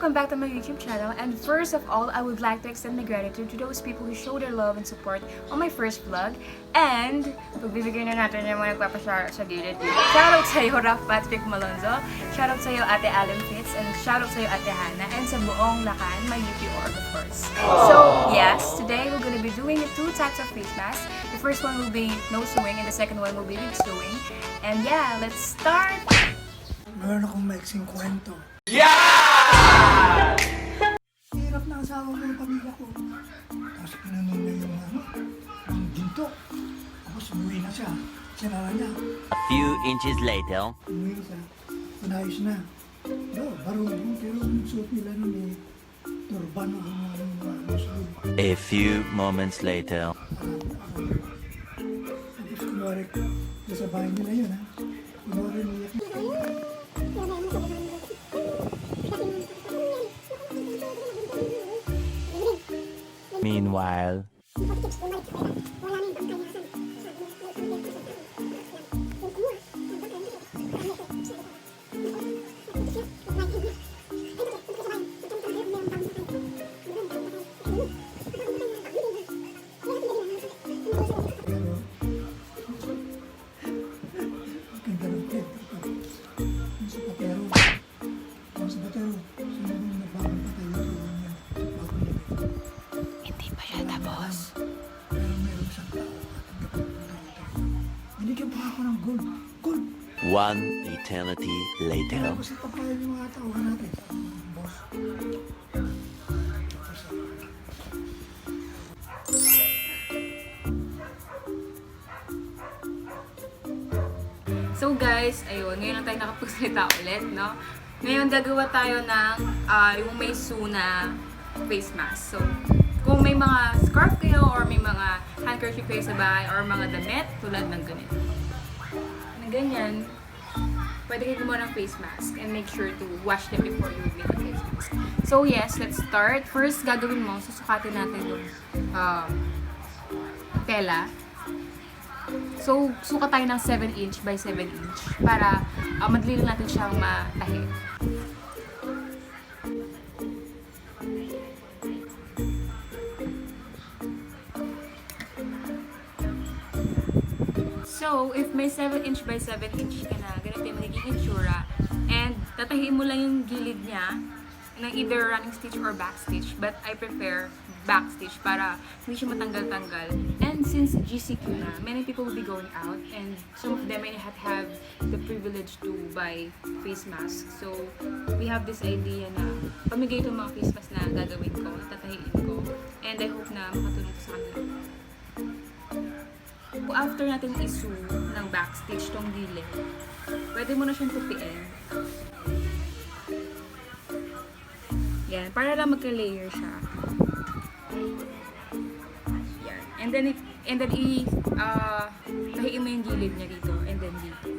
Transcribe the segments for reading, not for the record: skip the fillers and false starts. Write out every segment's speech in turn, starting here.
welcome back to my YouTube channel. And first of all, I would like to extend my gratitude to those people who show their love and support on my first vlog. And pagbibigyan na natin yung mga nagpapashoutout sa gilid. Shoutout sa'yo, Raf Patrick Malonzo. Shoutout sa'yo, Ate Alan Fitz. And shoutout sa'yo, Ate Hannah. And sa buong Lakan, my UP org, of course. So, yes, today we're gonna be doing two types of face masks. The first one will be no sewing and the second one will be with sewing. And yeah, let's start! Meron akong maiksing kwento. Yeah! Hirap na asawa ko yung pamilya ko. Tapos pinanon niya yung ginto. Tapos umuwi na siya. Sinara niya. A few inches later. Umuwi siya. Inayos na. Barong pero yung suot nila nun turban o yung Muslim. A few moments later. Tapos kunwari, sa bahay nila yun ha. Kunwari niya. Meanwhile. Binigyan pa ako ng gold. Gold! One eternity later. Tapos ipapayan yung mga tauhan natin. Boss. So guys, ayun, ngayon lang tayo nakapagsalita ulit, no? Ngayon gagawa tayo ng yung may sew na face mask. So, kung may mga scarf kayo or may mga handkerchief kayo sa bahay or mga damit tulad ng ganito. Na ganyan, pwede kayo gumawa ng face mask and make sure to wash them before you make a face mask. So yes, let's start. First, gagawin mo, susukatin natin yung tela. So, sukat tayo ng 7 inch by 7 inch para madali lang natin siyang matahi. So, if may 7 inch by 7 inch ka na, ganito yung magiging itsura. And tatahiin mo lang yung gilid niya ng either running stitch or back stitch. But I prefer back stitch para hindi siya matanggal-tanggal. And since GCQ na, many people will be going out and some of them may not have the privilege to buy face masks. So, we have this idea na pamigay itong mga face mask na gagawin ko, tatahiin ko. And I hope na makatulong ito sa kanila. After natin i-sew ng back stitch tong gilid, pwede mo na siyang tupiin. Yan, para lang magka-layer siya. Yan. And then tahiin mo yung gilid niya dito and then dito.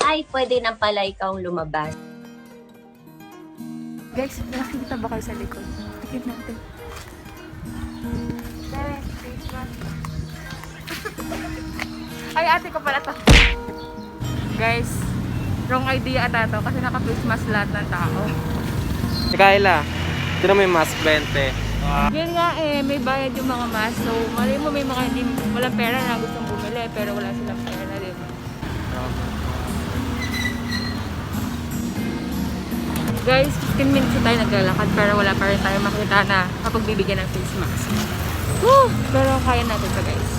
Ay, pwede na pala ikaw lumabas. Guys, nakikita ba kayo sa likod? Tignan natin. Ay, ate ko pala to. Guys, wrong idea ata to kasi naka-face mask lahat ng tao. Kyla, ito na may mask 20. Yun nga may bayad yung mga mask. So, mali mo may mga hindi, walang pera na gustong bumili pero wala silang pera, di ba? Guys, 15 minutes na tayo naglalakad pero wala pa rin tayo makita na kapag bibigyan ng face mask. Woo! Pero kaya natin ito, guys.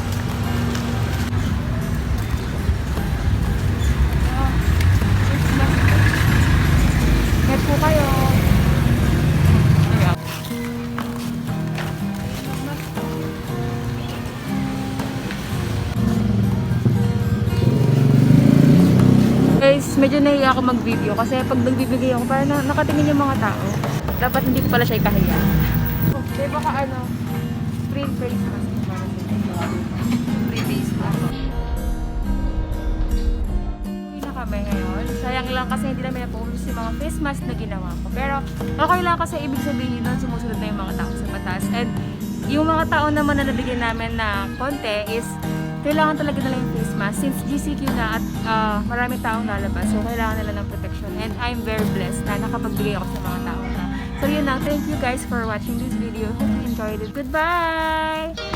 Ingat po kayo. Guys, medyo nahiya ako mag-video kasi pag nagbibigay ako parang nakatingin yung mga tao. Dapat hindi ko pala siya ikahiya. Okay, baka free face mask. Free face mask. Uwi na kami ngayon. Sayang lang kasi hindi hindi namin na-post yung mga face mask na ginawa ko. Pero okay lang kasi ibig sabihin nun, sumusunod na yung mga tao sa batas. And yung mga tao naman na nabigyan namin na konti is kailangan talaga nila yung face mask since GCQ na at maraming taong lalabas. So kailangan nila ng protection. And I'm very blessed na nakapagbigay ako sa mga tao na. So yun lang. Thank you guys for watching this video. Hope you enjoyed it. Goodbye!